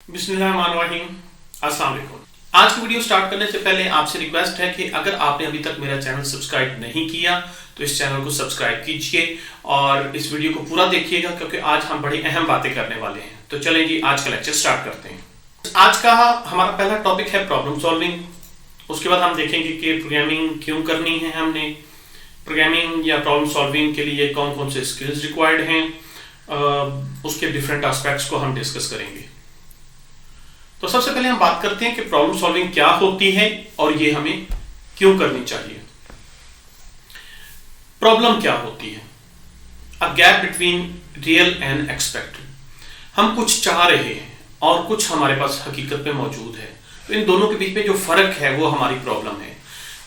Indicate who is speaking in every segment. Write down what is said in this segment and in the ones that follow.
Speaker 1: बिस्मिल्लाहिर्रहमानिर्रहीम। अस्सलाम वालेकुम। आज की वीडियो स्टार्ट करने से पहले आपसे रिक्वेस्ट है कि अगर आपने अभी तक मेरा चैनल सब्सक्राइब नहीं किया तो इस चैनल को सब्सक्राइब कीजिए और इस वीडियो को पूरा देखिएगा क्योंकि आज हम बड़ी अहम बातें करने वाले हैं। तो चलें जी, आज का लेक्चर स्टार्ट करते हैं। आज का हमारा पहला टॉपिक है प्रॉब्लम सॉल्विंग। उसके बाद हम देखेंगे कि प्रोग्रामिंग क्यों करनी है, हमने प्रोग्रामिंग या प्रॉब्लम सॉल्विंग के लिए कौन कौन से स्किल्स रिक्वायर्ड हैं, उसके डिफरेंट एस्पेक्ट्स को हम डिस्कस करेंगे। तो सबसे पहले हम बात करते हैं कि प्रॉब्लम सॉल्विंग क्या होती है और ये हमें क्यों करनी चाहिए। प्रॉब्लम क्या होती है? A gap between real and expected. हम कुछ चाह रहे हैं और कुछ हमारे पास हकीकत में मौजूद है, तो इन दोनों के बीच में जो फर्क है वो हमारी प्रॉब्लम है।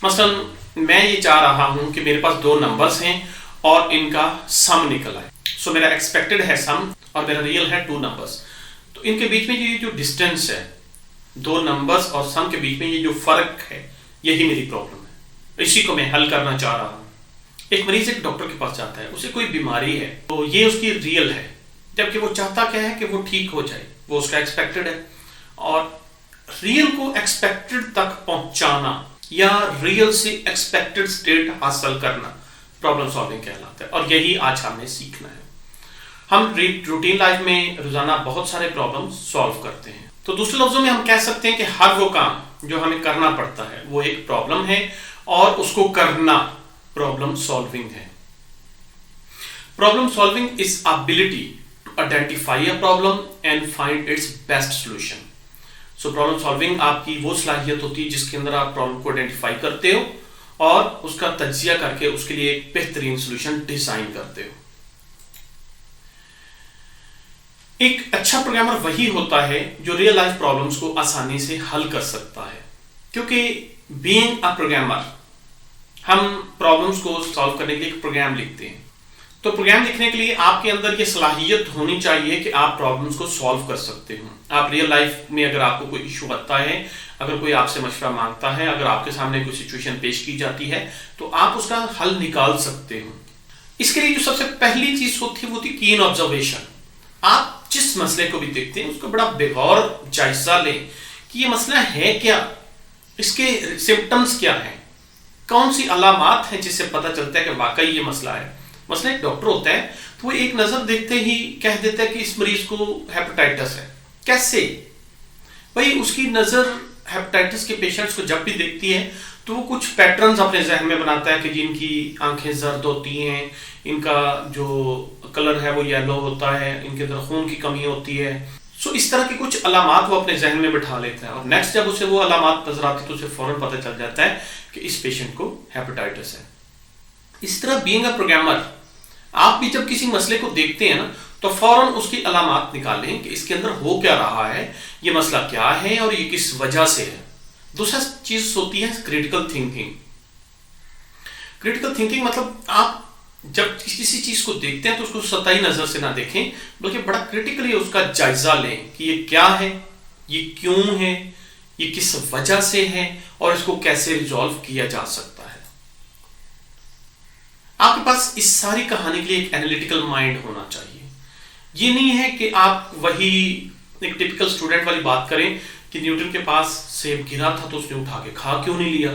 Speaker 1: मसलन मैं ये चाह रहा हूं कि मेरे पास दो नंबर्स हैं और इनका सम निकल आए। सो मेरा एक्सपेक्टेड है सम और मेरा रियल है 2 नंबर्स। तो इनके बीच में ये जो डिस्टेंस है, दो नंबर्स और सम के बीच में ये जो फर्क है, यही मेरी प्रॉब्लम है। इसी को मैं हल करना चाह रहा हूं। एक मरीज एक डॉक्टर के पास जाता है, उसे कोई बीमारी है, तो ये उसकी रियल है, जबकि वो चाहता क्या है कि वो ठीक हो जाए, वो उसका एक्सपेक्टेड है। और रियल को एक्सपेक्टेड तक पहुंचाना या रियल से एक्सपेक्टेड स्टेट हासिल करना प्रॉब्लम सॉल्विंग कहलाता है और यही आज हमने सीखना है। हम रूटीन लाइफ में रोजाना बहुत सारे प्रॉब्लम सॉल्व करते हैं, तो दूसरे लफ्जों में हम कह सकते हैं कि हर वो काम जो हमें करना पड़ता है वो एक प्रॉब्लम है और उसको करना प्रॉब्लम सॉल्विंग है। Problem solving is ability to identify a problem and find its best solution. So problem solving आपकी वो सलाहियत होती है जिसके अंदर आप प्रॉब्लम को आइडेंटिफाई करते हो और उसका तज्जिया करके उसके लिए एक बेहतरीन सॉल्यूशन डिजाइन करते हो। एक अच्छा प्रोग्रामर वही होता है जो रियल लाइफ प्रॉब्लम्स को आसानी से हल कर सकता है, क्योंकि बीइंग अ प्रोग्रामर हम प्रॉब्लम्स को सॉल्व करने के लिए एक प्रोग्राम लिखते हैं। तो प्रोग्राम लिखने के लिए आपके अंदर ये सलाहियत होनी चाहिए कि आप प्रॉब्लम्स को सॉल्व कर सकते हो। आप रियल लाइफ में अगर आपको कोई इशू आता है, अगर कोई आपसे मशवरा मांगता है, अगर आपके सामने कोई सिचुएशन पेश की जाती है, तो आप उसका हल निकाल सकते हो। इसके लिए जो सबसे पहली चीज होती है वो थी कीन ऑब्जर्वेशन। आप जिस मसले को भी देखते हैं उसको बड़ा बेगौर जायजा लें कि ये मसला है क्या, इसके सिम्टम्स क्या हैं, कौन सी अलामात हैं जिससे पता चलता है कि वाकई ये मसला है। मसला एक डॉक्टर होता है तो वो एक नजर देखते ही कह देता है कि इस मरीज को हेपेटाइटिस है। कैसे भाई? उसकी नजर हेपेटाइटिस के पेशेंट्स को जब भी देखती है तो वो कुछ पैटर्न्स अपने जहन में बनाता है कि जिनकी आंखें जर्द होती हैं, इनका जो कलर है वो येलो होता है, इनके अंदर खून की कमी होती है। सो इस तरह की कुछ अलामात वो अपने जहन में बिठा लेता है और नेक्स्ट जब उसे वो अलामात नजर आती है तो उसे फौरन पता चल जाता है कि इस पेशेंट को हेपेटाइटिस है। इस तरह बीइंग अ प्रोग्रामर आप भी जब किसी मसले को देखते हैं ना तो फौरन उसकी अलामात निकालें कि इसके अंदर हो क्या रहा है, ये मसला क्या है और ये किस वजह से है। दूसरा चीज होती है क्रिटिकल थिंकिंग। क्रिटिकल थिंकिंग मतलब आप जब किसी चीज को देखते हैं तो उसको सतही नजर से ना देखें, बल्कि बड़ा क्रिटिकली उसका जायजा लें कि ये क्या है, ये क्यों है, ये किस वजह से है और इसको कैसे रिजॉल्व किया जा सकता है। आपके पास इस सारी कहानी के लिए एक एनालिटिकल माइंड होना चाहिए। ये नहीं है कि आप वही एक टिपिकल स्टूडेंट वाली बात करें कि न्यूटन के पास सेब गिरा था तो उसने उठा के खा क्यों नहीं लिया।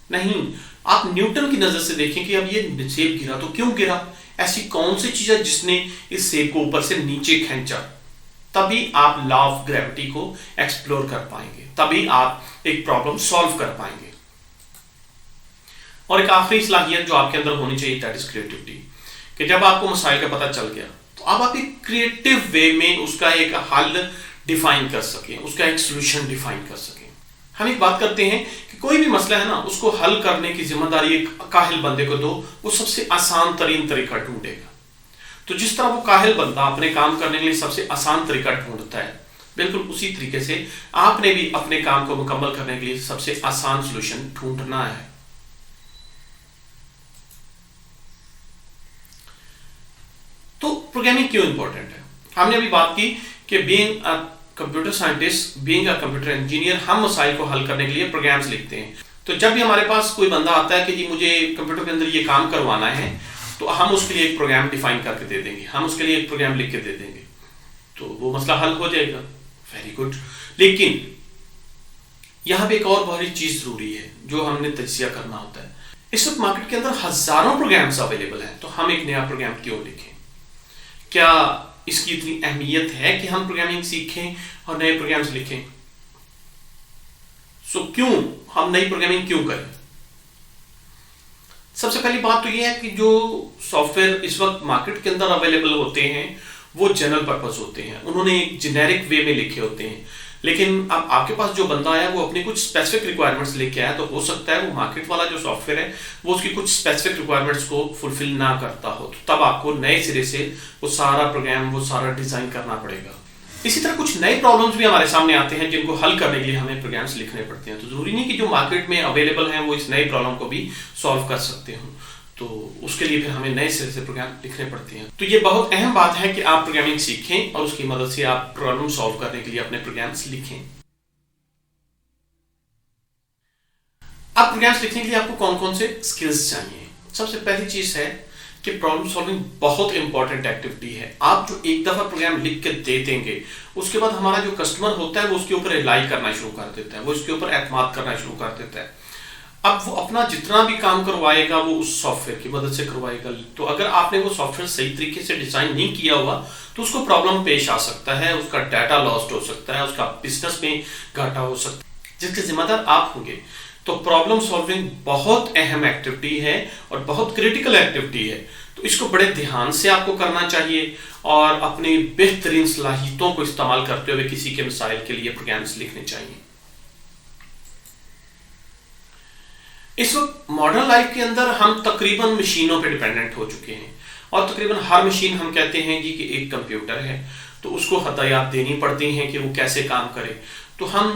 Speaker 1: नहीं, आप न्यूटन की नजर से देखें कि अब ये सेब गिरा तो क्यों गिरा, ऐसी कौन सी चीज है जिसने इस सेब को ऊपर से नीचे खींचा। तभी आप लॉ ऑफ ग्रेविटी को एक्सप्लोर कर पाएंगे, तभी आप एक प्रॉब्लम सॉल्व कर पाएंगे। और एक आखिरी सलाहियत जो आपके अंदर होनी चाहिए, दैट इज क्रिएटिविटी। कि जब आपको मसाइल का पता चल गया तो अब आप एक क्रिएटिव वे में उसका एक हल डिफाइन कर सकें, उसका एक सोल्यूशन डिफाइन कर सकें। हम एक बात करते हैं कि कोई भी मसला है ना, उसको हल करने की जिम्मेदारी एक काहिल बंदे को दो, वो सबसे आसान तरीन तरीका ढूंढेगा। तो जिस तरह वो काहिल बंदा अपने काम करने के लिए सबसे आसान तरीका ढूंढता है, बिल्कुल उसी तरीके से आपने भी अपने काम को मुकम्मल करने के लिए सबसे आसान सोल्यूशन ढूंढना है। तो प्रोग्रामिंग क्यों इंपॉर्टेंट है? हमने अभी बात की कि being a computer scientist, being a computer engineer, हम मसाइल को हल करने के लिए प्रोग्राम्स लिखते हैं। तो जब भी हमारे पास कोई बंदा आता है कि जी मुझे कंप्यूटर के अंदर ये काम करवाना है, तो हम उसके लिए एक प्रोग्राम डिफाइन करके दे देंगे, हम उसके लिए एक प्रोग्राम लिख के दे देंगे, तो वो मसला हल हो जाएगा। Very good. लेकिन यहां पे एक और बड़ी चीज जरूरी है जो हमने तजिया करना होता है। इस वक्त मार्केट के अंदर हजारों प्रोग्राम्स अवेलेबल हैं, तो हम एक नया प्रोग्राम क्यों लिखें? क्या इसकी इतनी अहमियत है कि हम प्रोग्रामिंग सीखें और नए प्रोग्राम्स लिखें? क्यों हम नई प्रोग्रामिंग क्यों करें? सबसे पहली बात तो यह है कि जो सॉफ्टवेयर इस वक्त मार्केट के अंदर अवेलेबल होते हैं वो जनरल पर्पस होते हैं, उन्होंने एक जेनेरिक वे में लिखे होते हैं। लेकिन अब आपके पास जो बंदा आया वो अपनी कुछ स्पेसिफिक रिक्वायरमेंट्स लेके आया, तो हो सकता है वो मार्केट वाला जो सॉफ्टवेयर है वो उसकी कुछ स्पेसिफिक रिक्वायरमेंट्स को फुलफिल ना करता हो, तो तब आपको नए सिरे से वो सारा प्रोग्राम, वो सारा डिजाइन करना पड़ेगा। इसी तरह कुछ नए प्रॉब्लम्स भी हमारे सामने आते हैं जिनको हल करने के लिए हमें प्रोग्राम्स लिखने पड़ते हैं। तो जरूरी नहीं कि जो मार्केट में अवेलेबल हैं वो इस नए प्रॉब्लम को भी सॉल्व कर सकते हो, तो उसके लिए फिर हमें नए सिरे से प्रोग्राम लिखने पड़ते हैं। तो ये बहुत अहम बात है कि आप प्रोग्रामिंग सीखें और उसकी मदद से आप प्रॉब्लम सॉल्व करने के लिए अपने प्रोग्राम्स लिखें। अब प्रोग्राम्स लिखने के लिए आपको कौन कौन से स्किल्स चाहिए? सबसे पहली चीज है कि प्रॉब्लम सॉल्विंग बहुत इंपॉर्टेंट एक्टिविटी है। आप जो एक दफा प्रोग्राम लिख के दे देंगे उसके बाद हमारा जो कस्टमर होता है वो उसके ऊपर रिलाई करना शुरू कर देता है, वो इसके ऊपर एतमाद करना शुरू कर देता है। अब वो अपना जितना भी काम करवाएगा वो उस सॉफ्टवेयर की मदद से करवाएगा। तो अगर आपने वो सॉफ्टवेयर सही तरीके से डिजाइन नहीं किया हुआ तो उसको प्रॉब्लम पेश आ सकता है, उसका डाटा लॉस्ट हो सकता है, उसका बिजनेस में घाटा हो सकता है, जिसके जिम्मेदार आप होंगे। तो प्रॉब्लम सॉल्विंग बहुत अहम एक्टिविटी है और बहुत क्रिटिकल एक्टिविटी है, तो इसको बड़े ध्यान से आपको करना चाहिए और अपनी बेहतरीन सलाहियतों को इस्तेमाल करते हुए किसी के मसाइल के लिए प्रोग्राम्स लिखने चाहिए। इस वक्त मॉडर्न लाइफ के अंदर हम तकरीबन मशीनों पे डिपेंडेंट हो चुके हैं और तकरीबन हर मशीन हम कहते हैं कि एक कंप्यूटर है, तो उसको हदायत देनी पड़ती हैं कि वो कैसे काम करे। तो हम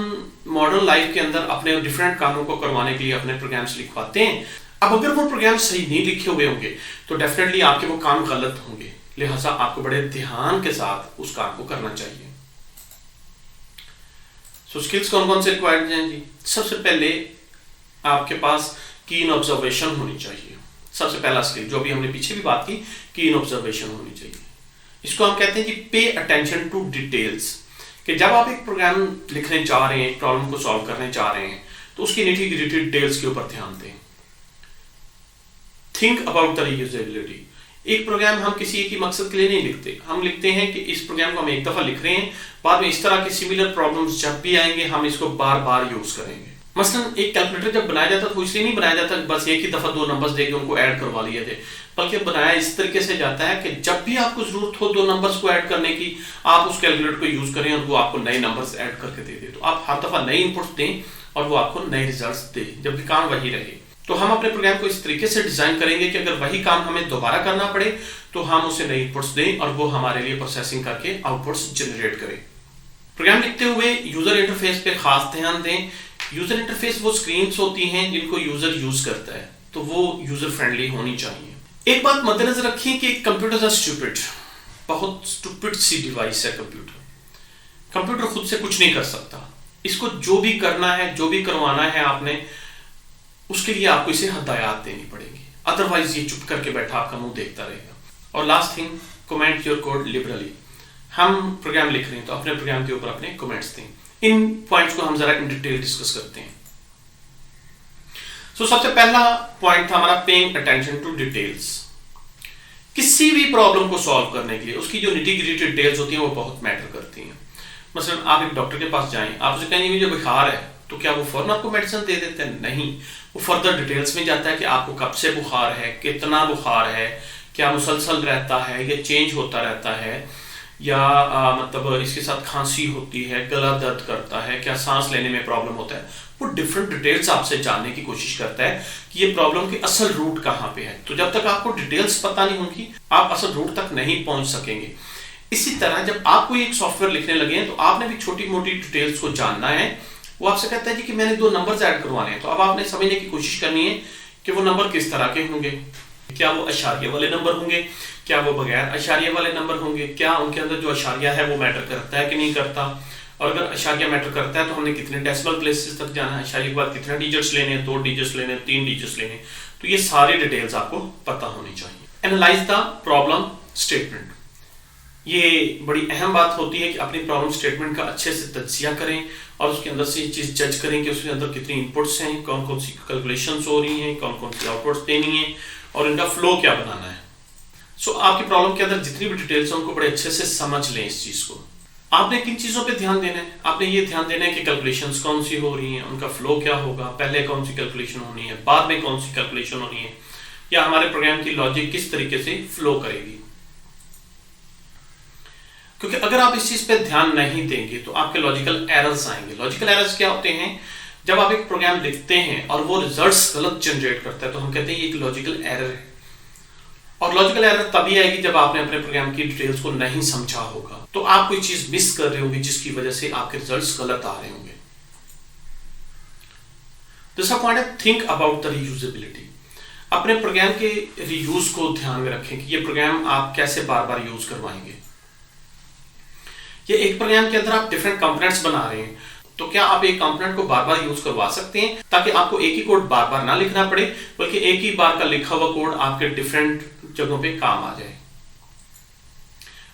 Speaker 1: मॉडर्न लाइफ के अंदर अपने डिफरेंट कामों को करवाने के लिए अपने प्रोग्राम्स लिखवाते हैं। अब अगर वो प्रोग्राम सही नहीं लिखे हुए होंगे तो डेफिनेटली आपके वो काम गलत होंगे, लिहाजा आपको बड़े ध्यान के साथ उस काम को करना चाहिए। स्किल्स कौन कौन से रिक्वायर्ड हैं जी? सबसे पहले आपके पास कीन ऑब्जर्वेशन होनी चाहिए। सबसे पहला स्किल जो अभी हमने पीछे भी बात की, कीन ऑब्जर्वेशन होनी चाहिए। इसको हम कहते हैं कि पे अटेंशन टू डिटेल्स, कि जब आप एक प्रोग्राम लिखने जा रहे हैं, एक प्रॉब्लम को सॉल्व करने जा रहे हैं, तो उसकी निटी ग्रिटी डिटेल्स के ऊपर ध्यान दें। Think about the reusability. एक प्रोग्राम हम किसी एक ही मकसद के लिए नहीं लिखते, हम लिखते हैं कि इस प्रोग्राम को हम एक दफा लिख रहे हैं, बाद में इस तरह के सिमिलर प्रॉब्लम्स जब भी आएंगे हम इसको बार बार यूज करेंगे। मसलन एक कैलकुलेटर जब बनाया जाता तो इसलिए नहीं बनाया जाता बस एक ही दफा दो नंबर्स देके उनको ऐड करवा लिए थे, बल्कि बनाया इस तरीके से जाता है कि जब भी आपको जरूरत हो दो नंबर्स को ऐड करने की, आप उस कैलकुलेटर को यूज करें और वो आपको नए नंबर्स ऐड करके दे दे। तो आप हर दफा नई इनपुट्स दें और वो आपको नए रिजल्ट्स दे, जबकि काम वही रहे। तो हम अपने प्रोग्राम को इस तरीके से डिजाइन करेंगे कि अगर वही काम हमें दोबारा करना पड़े तो हम उसे नई इनपुट्स दें और वो हमारे लिए प्रोसेसिंग करके आउटपुट्स जनरेट करें। प्रोग्राम लिखते हुए यूजर इंटरफेस पे खास ध्यान दें। यूजर इंटरफेस वो स्क्रीन्स होती हैं जिनको यूजर यूज करता है, तो वो यूजर फ्रेंडली होनी चाहिए। एक बात मद्देनजर रखिए कि कंप्यूटर इज स्टूपिड, बहुत स्टूपिड सी डिवाइस है कंप्यूटर। कंप्यूटर खुद से कुछ नहीं कर सकता, इसको जो भी करना है, जो भी करवाना है आपने, उसके लिए आपको इसे हदायत देनी पड़ेगी, अदरवाइज ये चुप करके बैठा आपका मुंह देखता रहेगा। और last thing, comment your code liberally. हम प्रोग्राम लिख रहे हैं तो अपने प्रोग्राम के ऊपर अपने कमेंट्स दें। इन पॉइंट्स को हम जरा इन डिटेल डिस्कस करते हैं। सबसे पहला पॉइंट था हमारा पेइंग अटेंशन टू डिटेल्स। किसी भी प्रॉब्लम को सॉल्व करने के लिए उसकी जो निटी ग्रिटी डिटेल्स होती हैं वो बहुत मैटर करती हैं। मसलन आप एक डॉक्टर के पास जाएं, आप उसे कहेंगे मुझे बुखार है, तो क्या वो फौरन आपको मेडिसिन दे देते हैं? नहीं, वो फर्दर डिटेल्स में जाता है कि आपको कब से बुखार है, कितना बुखार है, क्या मुसलसल रहता है या चेंज होता रहता है, या मतलब इसके साथ खांसी होती है, गला दर्द करता है, क्या सांस लेने में प्रॉब्लम होता है। वो डिफरेंट डिटेल्स आपसे जानने की कोशिश करता है कि ये प्रॉब्लम की असल रूट कहाँ पे है। तो जब तक आपको डिटेल्स पता नहीं होंगी आप असल रूट तक नहीं पहुंच सकेंगे। इसी तरह जब आप कोई एक सॉफ्टवेयर लिखने लगे हैं तो आपने भी छोटी मोटी डिटेल्स को जानना है। वो आपसे कहता है जी कि मैंने दो नंबर्स ऐड करवाने हैं, तो अब आपने समझने की कोशिश करनी है कि वो नंबर किस तरह के होंगे। क्या वो अशारिया वाले नंबर होंगे, क्या वो बगैर अशारिया वाले नंबर होंगे, क्या उनके अंदर जो अशारिया है वो मैटर करता है कि नहीं करता, और अगर अशारिया मैटर करता है तो हमने कितने डेसिमल प्लेसेस तक जाना है, अशारिया के बाद कितने डिजिट्स लेने हैं, 2 डिजिट्स लेने, 3 डिजिट्स लेने। तो ये सारी डिटेल्स आपको पता होनी चाहिए। एनालाइज द प्रॉब्लम स्टेटमेंट, ये बड़ी अहम बात होती है कि अपनी प्रॉब्लम स्टेटमेंट का अच्छे से तज्जिया करें और उसके अंदर से ये चीज़ जज करें कि उसके अंदर कितनी इनपुट्स हैं, कौन कौन सी कैलकुलेशंस हो रही हैं, कौन कौन सी आउटपुट्स देनी है और इनका फ्लो क्या बनाना है। सो आपकी प्रॉब्लम के अंदर जितनी भी डिटेल्स हैं उनको बड़े अच्छे से समझ लें इस चीज़ को। आपने किन चीज़ों पे ध्यान देना है? आपने ये ध्यान देना है कि कैलकुलेशंस कौन सी हो रही हैं, उनका फ्लो क्या होगा, पहले कौन सी कैलकुलेशन होनी है, बाद में कौन सी कैलकुलेशन होनी है, या हमारे प्रोग्राम की लॉजिक किस तरीके से फ्लो करेगी। क्योंकि अगर आप इस चीज पे ध्यान नहीं देंगे तो आपके लॉजिकल एरर्स आएंगे। लॉजिकल एरर्स क्या होते हैं? जब आप एक प्रोग्राम लिखते हैं और वो रिजल्ट्स गलत जनरेट करता है तो हम कहते हैं ये एक लॉजिकल एरर है। और लॉजिकल एरर तभी आएगी जब आपने अपने प्रोग्राम की डिटेल्स को नहीं समझा होगा, तो आप कोई चीज मिस कर रहे होंगे जिसकी वजह से आपके रिजल्ट्स गलत आ रहे होंगे। दूसरा पॉइंट है थिंक अबाउट द रीयूजेबिलिटी। अपने प्रोग्राम के रीयूज को ध्यान में रखें कि ये प्रोग्राम आप कैसे बार बार यूज करवाएंगे। ये एक प्रोग्राम के अंदर आप डिफरेंट कंपोनेंट्स बना रहे हैं, तो क्या आप एक कंपोनेंट को बार बार यूज करवा सकते हैं ताकि आपको एक ही कोड बार बार ना लिखना पड़े, बल्कि एक ही बार का लिखा हुआ कोड आपके डिफरेंट जगहों पे काम आ जाए।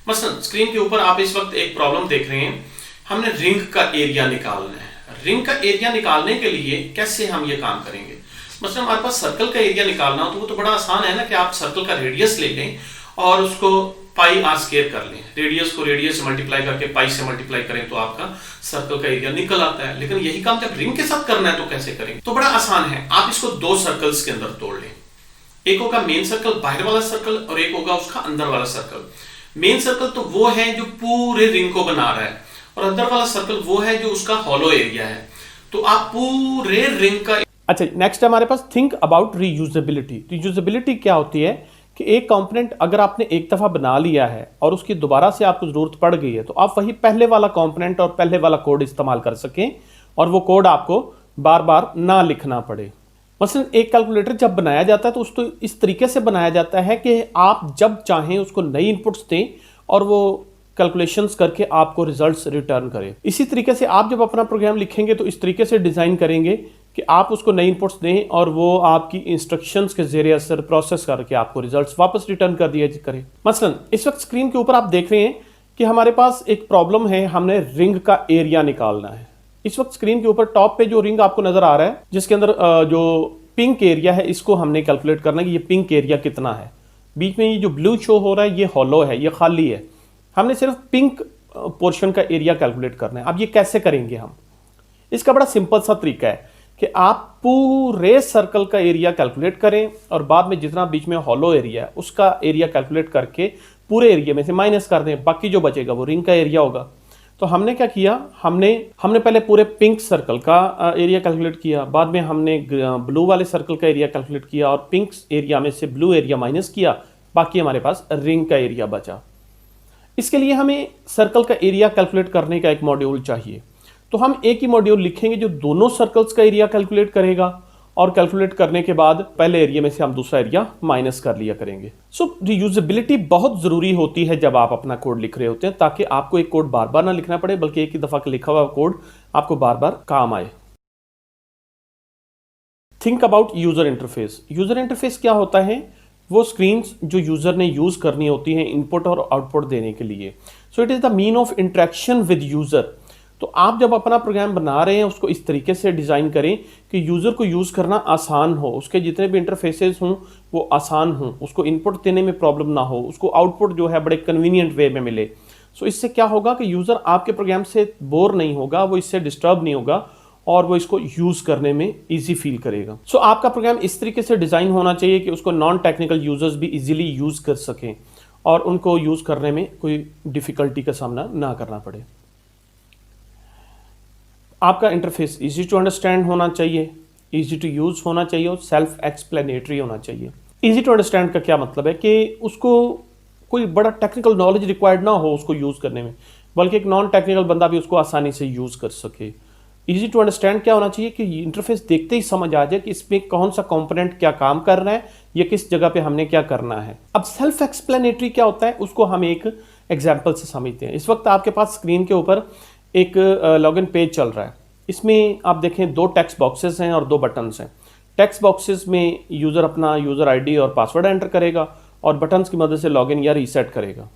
Speaker 1: मसलन स्क्रीन के ऊपर आप इस वक्त एक प्रॉब्लम देख रहे हैं, हमने रिंग का एरिया निकालना है। रिंग का एरिया निकालने के लिए कैसे हम ये काम करेंगे? मसलन हमारे पास सर्कल का एरिया निकालना हो तो वो तो बड़ा आसान है ना कि आप सर्कल का रेडियस ले लें और उसको पाई आर स्क्वायर कर लें। रेडियस को रेडियस से मल्टीप्लाई करके पाई से मल्टीप्लाई करें तो आपका सर्कल का एरिया निकल आता है। लेकिन यही काम जब रिंग के साथ करना है तो कैसे करेंगे? तो बड़ा आसान है, आप इसको दो सर्कल्स के अंदर तोड़ लें। एक होगा मेन सर्कल, बाहर वाला सर्कल, और एक होगा उसका अंदर वाला सर्कल। मेन सर्कल तो वो है जो पूरे रिंग को बना रहा है और अंदर वाला सर्कल वो है जो उसका हॉलो एरिया है। तो आप पूरे रिंग का।
Speaker 2: अच्छा, नेक्स्ट है हमारे पास थिंक अबाउट रीयूजेबिलिटी। रीयूजेबिलिटी क्या होती है कि एक कंपोनेंट अगर आपने एक दफ़ा बना लिया है और उसकी दोबारा से आपको ज़रूरत पड़ गई है तो आप वही पहले वाला कंपोनेंट और पहले वाला कोड इस्तेमाल कर सकें और वो कोड आपको बार बार ना लिखना पड़े। मसलन एक कैलकुलेटर जब बनाया जाता है तो उसको इस तरीके से बनाया जाता है कि आप जब चाहें उसको नई इनपुट्स दें और वो कैलकुलेशंस करके आपको रिजल्ट्स रिटर्न करे। इसी तरीके से आप जब अपना प्रोग्राम लिखेंगे तो इस तरीके से डिज़ाइन करेंगे कि आप उसको नई इनपुट्स दें और वो आपकी इंस्ट्रक्शंस के ज़रिए असर प्रोसेस करके आपको रिजल्ट्स वापस रिटर्न कर दिया करें। मसलन इस वक्त स्क्रीन के ऊपर आप देख रहे हैं कि हमारे पास एक प्रॉब्लम है, हमने रिंग का एरिया निकालना है। इस वक्त स्क्रीन के ऊपर टॉप पे जो रिंग आपको नज़र आ रहा है जिसके अंदर जो पिंक एरिया है इसको हमने कैलकुलेट करना है कि ये पिंक एरिया कितना है। बीच में ये जो ब्लू शो हो रहा है ये हॉलो है, ये खाली है। हमने सिर्फ पिंक पोर्शन का एरिया कैलकुलेट करना है। अब ये कैसे करेंगे हम? इसका बड़ा सिंपल सा तरीका है कि आप पूरे सर्कल का एरिया कैलकुलेट करें और बाद में जितना बीच में हॉलो एरिया है उसका एरिया कैलकुलेट करके पूरे एरिया में से माइनस कर दें, बाकी जो बचेगा वो रिंग का एरिया होगा। तो हमने क्या किया, हमने पहले पूरे पिंक सर्कल का एरिया कैलकुलेट किया, बाद में हमने ब्लू वाले सर्कल का एरिया कैलकुलेट किया और पिंक एरिया में से ब्लू एरिया माइनस किया, बाकी हमारे पास रिंग का एरिया बचा। इसके लिए हमें सर्कल का एरिया कैलकुलेट करने का एक मॉड्यूल चाहिए, तो हम एक ही मॉड्यूल लिखेंगे जो दोनों सर्कल्स का एरिया कैलकुलेट करेगा और कैलकुलेट करने के बाद पहले एरिया में से हम दूसरा एरिया माइनस कर लिया करेंगे। सो रीयूजेबिलिटी बहुत ज़रूरी होती है जब आप अपना कोड लिख रहे होते हैं, ताकि आपको एक कोड बार बार ना लिखना पड़े बल्कि एक ही दफ़ा का लिखा हुआ कोड आपको बार बार काम आए। Think about user interface. User interface क्या होता है? वो स्क्रीन्स जो यूज़र ने यूज़ करनी होती हैं इनपुट और आउटपुट देने के लिए। So it is the mean of interaction with user. तो आप जब अपना प्रोग्राम बना रहे हैं उसको इस तरीके से डिज़ाइन करें कि यूज़र को यूज़ करना आसान हो, उसके जितने भी इंटरफेसेस हों वो आसान हों, उसको इनपुट देने में प्रॉब्लम ना हो, उसको आउटपुट जो है बड़े कन्वीनियंट वे में मिले। सो इससे क्या होगा कि यूज़र आपके प्रोग्राम से बोर नहीं होगा, वो इससे डिस्टर्ब नहीं होगा और वो इसको यूज़ करने में ईजी फील करेगा। सो आपका प्रोग्राम इस तरीके से डिज़ाइन होना चाहिए कि उसको नॉन टेक्निकल यूज़र्स भी ईजिली यूज़ कर सकें और उनको यूज़ करने में कोई डिफ़िकल्टी का सामना ना करना पड़े। आपका इंटरफेस इजी टू अंडरस्टैंड होना चाहिए, इजी टू यूज़ होना चाहिए और सेल्फ एक्सप्लेनेटरी होना चाहिए। इजी टू अंडरस्टैंड का क्या मतलब है कि उसको कोई बड़ा टेक्निकल नॉलेज रिक्वायर्ड ना हो उसको यूज़ करने में, बल्कि एक नॉन टेक्निकल बंदा भी उसको आसानी से यूज़ कर सके। इजी टू अंडरस्टैंड क्या होना चाहिए कि इंटरफेस देखते ही समझ आ जाए कि इसमें कौन सा कंपोनेंट क्या काम कर रहा है या किस जगह पे हमने क्या करना है। अब सेल्फ एक्सप्लेनेटरी क्या होता है उसको हम एक एग्जाम्पल से समझते हैं। इस वक्त आपके पास स्क्रीन के ऊपर एक लॉगिन पेज चल रहा है। इसमें आप देखें दो टेक्स्ट बॉक्सेस हैं और दो बटन्स हैं। टेक्स्ट बॉक्सेस में यूज़र अपना यूज़र आईडी और पासवर्ड एंटर करेगा और बटन्स की मदद से लॉगिन या रीसेट करेगा।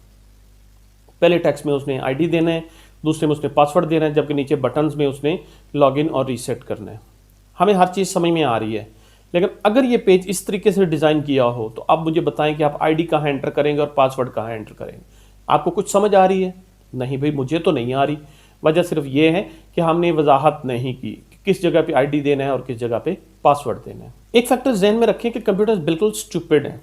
Speaker 2: पहले टेक्स्ट में उसने आईडी देना है, दूसरे में उसने पासवर्ड देना है, जबकि नीचे बटन्स में उसने लॉगिन और रीसेट करना है। हमें हर चीज़ समझ में आ रही है। लेकिन अगर ये पेज इस तरीके से डिज़ाइन किया हो तो आप मुझे बताएं कि आप आईडी कहाँ एंटर करेंगे और पासवर्ड कहाँ एंटर करेंगे। आपको कुछ समझ आ रही है? नहीं भाई, मुझे तो नहीं आ रही। वजह सिर्फ ये है कि हमने वजाहत नहीं की कि किस जगह पे आईडी देना है और किस जगह पे पासवर्ड देना है। एक फैक्टर जहन में रखें कि कंप्यूटर्स बिल्कुल स्टूपिड हैं।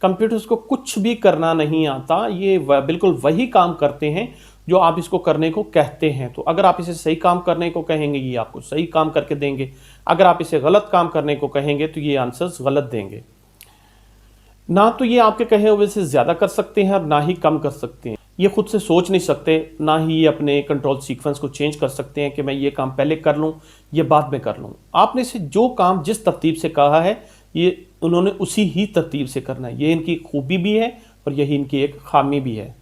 Speaker 2: कंप्यूटर्स को कुछ भी करना नहीं आता। ये बिल्कुल वही काम करते हैं जो आप इसको करने को कहते हैं। तो अगर आप इसे सही काम करने को कहेंगे, ये आपको सही काम करके देंगे। अगर आप इसे गलत काम करने को कहेंगे तो ये आंसर्स गलत देंगे। ना तो ये आपके कहे हुए से ज़्यादा कर सकते हैं और ना ही कम कर सकते हैं। ये खुद से सोच नहीं सकते, ना ही ये अपने कंट्रोल सीक्वेंस को चेंज कर सकते हैं कि मैं ये काम पहले कर लूँ, ये बाद में कर लूँ। आपने इसे जो काम जिस तरतीब से कहा है, ये उन्होंने उसी ही तरतीब से करना है। ये इनकी खूबी भी है और यही इनकी एक खामी भी है।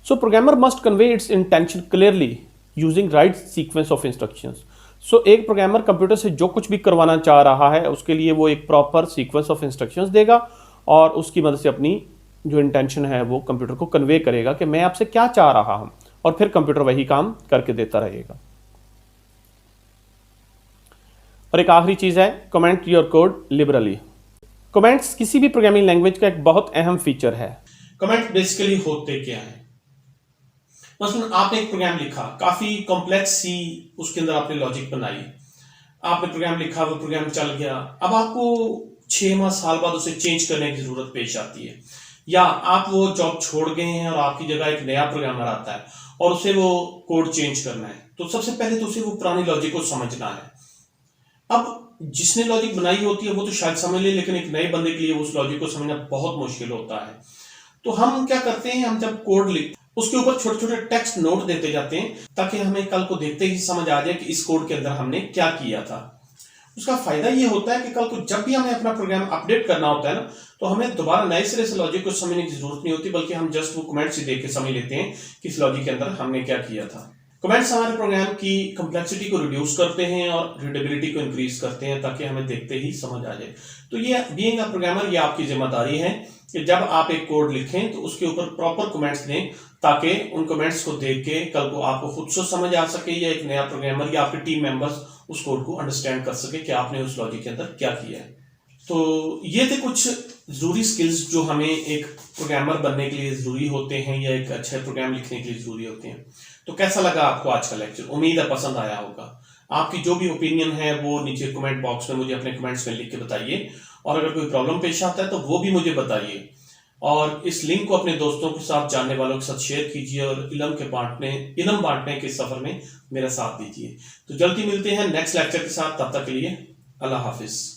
Speaker 2: So programmer must convey its intention clearly using right sequence of instructions. So एक प्रोग्रामर कंप्यूटर से जो कुछ भी करवाना चाह रहा है उसके लिए वो एक प्रॉपर सीक्वेंस ऑफ इंस्ट्रक्शंस देगा और उसकी मदद से अपनी जो इंटेंशन है वो कंप्यूटर को कन्वे करेगा कि मैं आपसे क्या चाह रहा हूं, और फिर कंप्यूटर वही काम करके देता रहेगा। और एक आखिरी चीज है, comment your code liberally. Comments किसी भी प्रोग्रामिंग लैंग्वेज का एक बहुत अहम फीचर है।
Speaker 1: कमेंट बेसिकली होते क्या है? मसलन आपने एक प्रोग्राम लिखा, काफी कॉम्प्लेक्स सी उसके अंदर आपने लॉजिक बनाई, आपने प्रोग्राम लिखा, वो प्रोग्राम चल गया। अब आपको 6 माह साल बाद उसे चेंज करने की जरूरत पेश आती है, या आप वो जॉब छोड़ गए हैं और आपकी जगह एक नया प्रोग्रामर आता है और उसे वो कोड चेंज करना है। तो सबसे पहले तो उसे वो पुरानी लॉजिक को समझना है। अब जिसने लॉजिक बनाई होती है वो तो शायद समझ ले, लेकिन एक नए बंदे के लिए उस लॉजिक को समझना बहुत मुश्किल होता है। तो हम क्या करते हैं, हम जब कोड लिखते उसके ऊपर छोटे छोटे टेक्स्ट नोट देते जाते हैं ताकि हमें कल को देखते ही समझ आ जाए कि इस कोड के अंदर हमने क्या किया था। उसका फायदा ये होता है कि कल को जब भी हमें अपना प्रोग्राम अपडेट करना होता है ना, तो हमें दोबारा नए सिरे से लॉजिक को समझने की जरूरत नहीं होती, बल्कि हम जस्ट वो कमेंट्स ही देख के समझ लेते हैं कि इस लॉजिक के अंदर हमने क्या किया था। कमेंट्स हमारे प्रोग्राम की कंप्लेक्सिटी को रिड्यूस करते हैं और रीडेबिलिटी को इंक्रीज करते हैं ताकि हमें देखते ही समझ आ जाए। तो ये बीइंग अ प्रोग्रामर, ये आपकी जिम्मेदारी है कि जब आप एक कोड लिखें तो उसके ऊपर प्रॉपर कमेंट्स दें ताकि उन कमेंट्स को देख के कल को आपको खुद से समझ आ सके, या एक नया प्रोग्रामर या आपके टीम मेंबर्स उस कोड को अंडरस्टैंड कर सके कि आपने उस लॉजिक के अंदर क्या किया है। तो ये थे कुछ जरूरी स्किल्स जो हमें एक प्रोग्रामर बनने के लिए जरूरी होते हैं या एक अच्छे प्रोग्राम लिखने के लिए जरूरी होते हैं। तो कैसा लगा आपको आज का लेक्चर? उम्मीद है पसंद आया होगा। आपकी जो भी ओपिनियन है वो नीचे कमेंट बॉक्स में मुझे अपने कमेंट्स में लिख के बताइए, और अगर कोई प्रॉब्लम पेश आता है तो वो भी मुझे बताइए। और इस लिंक को अपने दोस्तों के साथ, जानने वालों के साथ शेयर कीजिए और इल्म बांटने के सफर में मेरा साथ दीजिए। तो जल्दी मिलते हैं नेक्स्ट लेक्चर के साथ, तब तक के लिए अल्लाह हाफिज।